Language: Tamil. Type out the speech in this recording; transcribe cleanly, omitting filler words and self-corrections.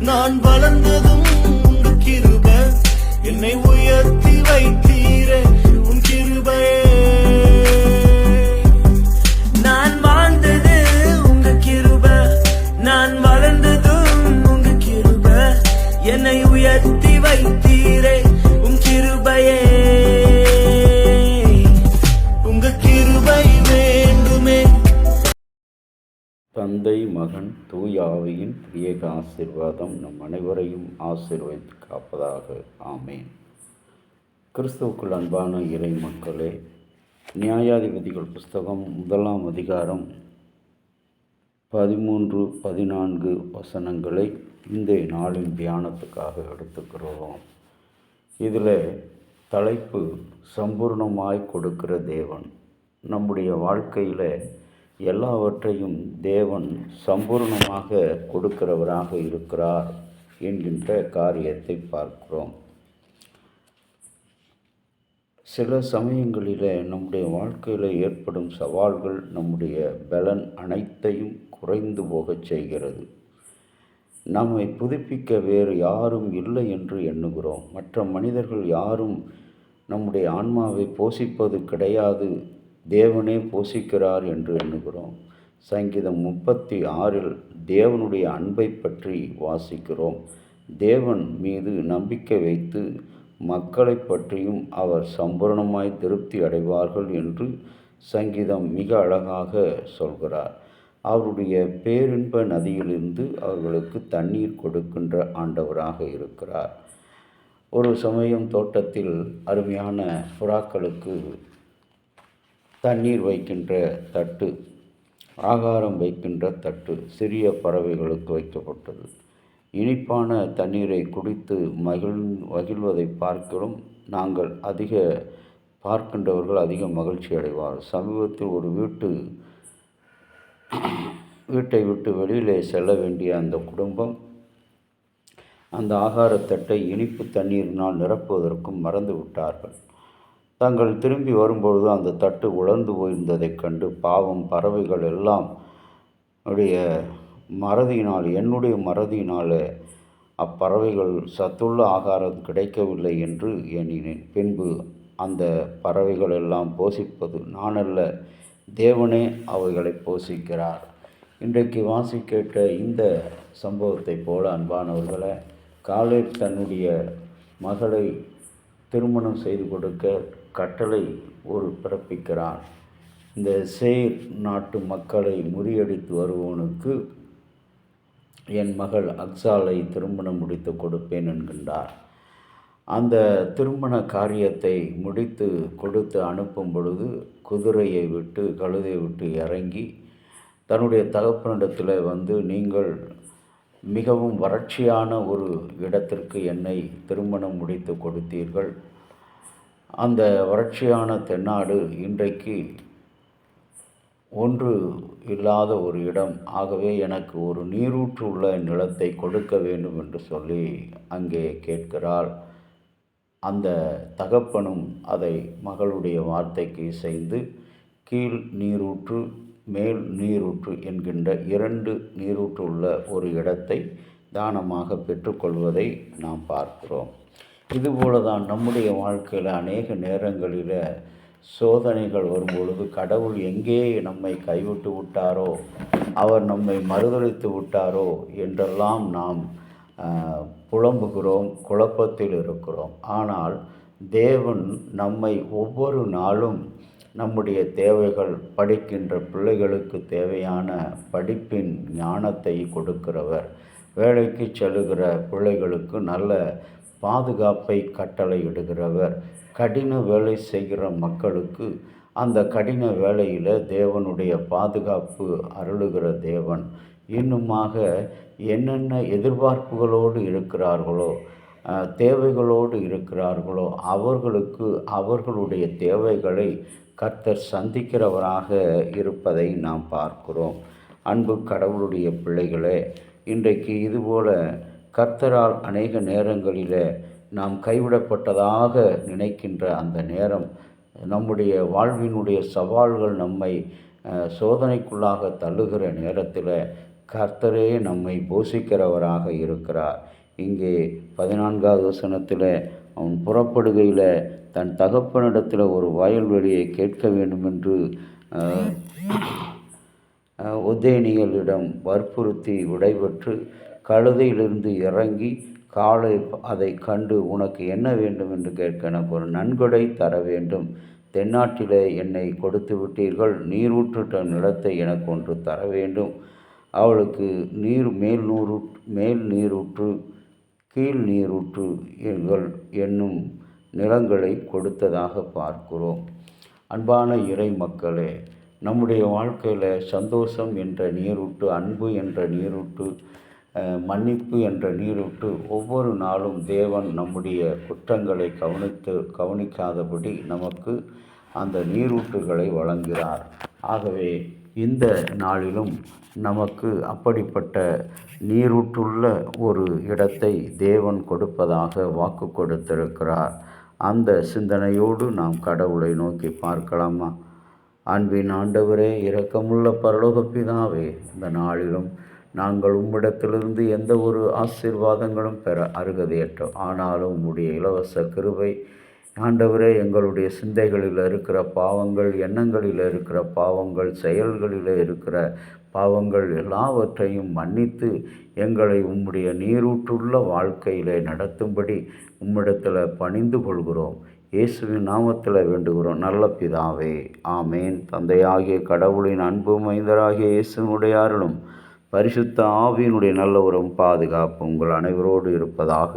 நான் வளர்ந்ததும் உங்க கிருபை, என்னை உயர்த்தி வைத்தீரே உன் கிருபையே. நான் வாழ்ந்தது உங்க கிருபை, நான் வளர்ந்ததும் உங்க கிருபை, என்னை உயர்த்தி வைத்தீரே உன் கிருபையே. உங்க கிருபை வேண்டுமே. தந்தை, மகன், தூய ஆவியின் திரியேக ஆசீர்வாதம் நம் அனைவரையும் ஆசீர்வதித்து காப்பதாக. ஆமேன். கிறிஸ்துவுக்குள் அன்பான இறை மக்களே, நியாயாதிபதிகள் புஸ்தகம் 1ஆம் அதிகாரம் 13, 14 வசனங்களை இந்த நாளின் தியானத்துக்காக எடுத்துக்கிறோம். இதில் தலைப்பு சம்பூர்ணமாய் கொடுக்கிற தேவன். நம்முடைய வாழ்க்கையில் எல்லாவற்றையும் தேவன் சம்பூர்ணமாக கொடுக்கிறவராக இருக்கிறார் என்கின்ற காரியத்தை பார்க்கிறோம். சில சமயங்களில் நம்முடைய வாழ்க்கையில் ஏற்படும் சவால்கள் நம்முடைய பலன் அனைத்தையும் குறைந்து போகச் செய்கிறது. நம்மை புதுப்பிக்க வேறு யாரும் இல்லை என்று எண்ணுகிறோம். மற்ற மனிதர்கள் யாரும் நம்முடைய ஆன்மாவை போஷிப்பது கிடையாது, தேவனே போஷிக்கிறார் என்று எண்ணுகிறோம். சங்கீதம் 36 தேவனுடைய அன்பை பற்றி வாசிக்கிறோம். தேவன் மீது நம்பிக்கை வைத்து மக்களை பற்றியும் அவர் சம்பூர்ணமாய் திருப்தி அடைவார்கள் என்று சங்கீதம் மிக அழகாக சொல்கிறார். அவருடைய பேரின்ப நதியிலிருந்து அவர்களுக்கு தண்ணீர் கொடுக்கின்ற ஆண்டவராக இருக்கிறார். ஒரு சமயம் தோட்டத்தில் அருமையான புறாக்களுக்கு தண்ணீர் வைக்கின்ற தட்டு, ஆகாரம் வைக்கின்ற தட்டு சிறிய பறவைகளுக்கு வைக்கப்பட்டது. இனிப்பான தண்ணீரை குடித்து மகிழ்வதை பார்க்கிறோம். நாங்கள் பார்க்கின்றவர்கள் அதிக மகிழ்ச்சி அடைவார். சமீபத்தில் ஒரு வீட்டை விட்டு வெளியிலே செல்ல வேண்டிய அந்த குடும்பம் அந்த ஆகாரத்தட்டை இனிப்பு தண்ணீரினால் நிரப்புவதற்கும் மறந்து விட்டார்கள். தாங்கள் திரும்பி வரும்பொழுது அந்த தட்டு உலர்ந்து போயிருந்ததைக் கண்டு பாவம் பறவைகள் எல்லாம் என்னுடைய மறதியினால் அப்பறவைகள் சத்துள்ள ஆகாரம் கிடைக்கவில்லை என்று எண்ணினேன். பின்பு அந்த பறவைகள் எல்லாம் போஷிப்பது நானல்ல, தேவனே அவைகளை போஷிக்கிறார். இன்றைக்கு கேட்ட இந்த சம்பவத்தை போல அன்பானவர்களை, காலேப் தன்னுடைய மகளை திருமணம் செய்து கொடுக்க கட்டளை பிறப்பிக்கிறான். இந்த சேர் நாட்டு மக்களை முறியடித்து வருவோனுக்கு என் மகள் அக்சாலை திருமணம் முடித்து கொடுப்பேன் என்கின்றார். அந்த திருமண காரியத்தை முடித்து கொடுத்து அனுப்பும் பொழுது குதிரையை விட்டு கழுதை விட்டு இறங்கி தன்னுடைய தகப்பனிடத்தில் வந்து, நீங்கள் மிகவும் வறட்சியான ஒரு இடத்திற்கு என்னை திருமணம் முடித்து கொடுத்தீர்கள். அந்த வறட்சியான தென்னாடு இன்றைக்கு ஒன்று இல்லாத ஒரு இடம். ஆகவே எனக்கு ஒரு நீரூற்று உள்ள நிலத்தை கொடுக்க வேண்டும் என்று சொல்லி அங்கே கேட்கிறாள். அந்த தகப்பனும் அதை மகளுடைய வார்த்தைக்கு இசைந்து கீழ் நீரூற்று மேல் நீரூற்று என்கின்ற 2 நீரூற்று உள்ள ஒரு இடத்தை தானமாக பெற்றுக்கொள்வதை நாம் பார்க்கிறோம். இதுபோல தான் நம்முடைய வாழ்க்கையில் அநேக நேரங்களில் சோதனைகள் வரும்பொழுது கடவுள் எங்கே நம்மை கைவிட்டு விட்டாரோ, அவர் நம்மை மறுதலித்து விட்டாரோ என்றெல்லாம் நாம் புலம்புகிறோம், குழப்பத்தில் இருக்கிறோம். ஆனால் தேவன் நம்மை ஒவ்வொரு நாளும் நம்முடைய தேவைகள், படிக்கின்ற பிள்ளைகளுக்கு தேவையான படிப்பின் ஞானத்தை கொடுக்கிறவர், வேலைக்கு செல்லுகிற பிள்ளைகளுக்கு நல்ல பாதுகாப்பை கட்டளையிடுகிறவர், கடின வேலை செய்கிற மக்களுக்கு அந்த கடின வேலையில் தேவனுடைய பாதுகாப்பு அருளுகிற தேவன். இன்னுமாக என்னென்ன எதிர்பார்ப்புகளோடு இருக்கிறார்களோ, தேவைகளோடு இருக்கிறார்களோ அவர்களுக்கு அவர்களுடைய தேவைகளை கர்த்தர் சந்திக்கிறவராக இருப்பதை நாம் பார்க்கிறோம். அன்பு கடவுளுடைய பிள்ளைகளே, இன்றைக்கு இதுபோல கர்த்தரால் அநேக நேரங்களில் நாம் கைவிடப்பட்டதாக நினைக்கின்ற அந்த நேரம், நம்முடைய வாழ்வினுடைய சவால்கள் நம்மை சோதனைக்குள்ளாக தள்ளுகிற நேரத்தில் கர்த்தரே நம்மை போஷிக்கிறவராக இருக்கிறார். இங்கே 14வது வசனத்தில் அவன் புறப்படுகையில் தன் தகப்பனிடத்தில் ஒரு வயல்வெளியை கேட்க வேண்டும் என்று ஒதேனியலிடம் வற்புறுத்தி விடைபெற்று கழுதையிலிருந்து இறங்கி காலை அதை கண்டு, உனக்கு என்ன வேண்டும் என்று கேட்க, எனக்கு ஒரு நன்கொடை தர வேண்டும், தென்னாட்டிலே என்னை கொடுத்து விட்டீர்கள், நீரூற்று நிலத்தை எனக்கு ஒன்று தர வேண்டும். அவளுக்கு மேல் நீரூற்று கீழ் நீரூற்று என்னும் நிலங்களை கொடுத்ததாக பார்க்கிறோம். அன்பான இறை மக்களே, நம்முடைய வாழ்க்கையில் சந்தோஷம் என்ற நீரூற்று, அன்பு என்ற நீரூற்று, மன்னிப்பு என்ற நீரூற்று ஒவ்வொரு நாளும் தேவன் நம்முடைய குற்றங்களை கவனிக்காதபடி நமக்கு அந்த நீரூற்றுகளை வழங்குகிறார். ஆகவே இந்த நாளிலும் நமக்கு அப்படிப்பட்ட நீரூற்றுள்ள ஒரு இடத்தை தேவன் கொடுப்பதாக வாக்கு கொடுத்திருக்கிறார். அந்த சிந்தனையோடு நாம் கடவுளை நோக்கி பார்க்கலாமா? அன்பின் ஆண்டவரே, இரக்கமுள்ள பரலோக பிதாவே, இந்த நாளிலும் நாங்கள் உம்மிடத்திலிருந்து எந்த ஒரு ஆசீர்வாதங்களும் பெற அருகதையற்றோம். ஆனாலும் உம்முடைய இலவச கிருபை ஆண்டவரே, எங்களுடைய சிந்தைகளில் இருக்கிற பாவங்கள், எண்ணங்களில் இருக்கிற பாவங்கள், செயல்களில் இருக்கிற பாவங்கள் எல்லாவற்றையும் மன்னித்து எங்களை உம்முடைய நீரூற்றுள்ள வாழ்க்கையிலே நடத்தும்படி உம்மிடத்தில் பணிந்து கொள்கிறோம். இயேசுவின் நாமத்தில் வேண்டுகிறோம் நல்ல பிதாவே, ஆமேன். தந்தையாகிய கடவுளின் அன்பும் மைந்தராகிய இயேசுவினுடைய அருளும் பரிசுத்த ஆவியினுடைய நல்ல உறவும் பாதுகாப்பு உங்கள் அனைவரோடு இருப்பதாக.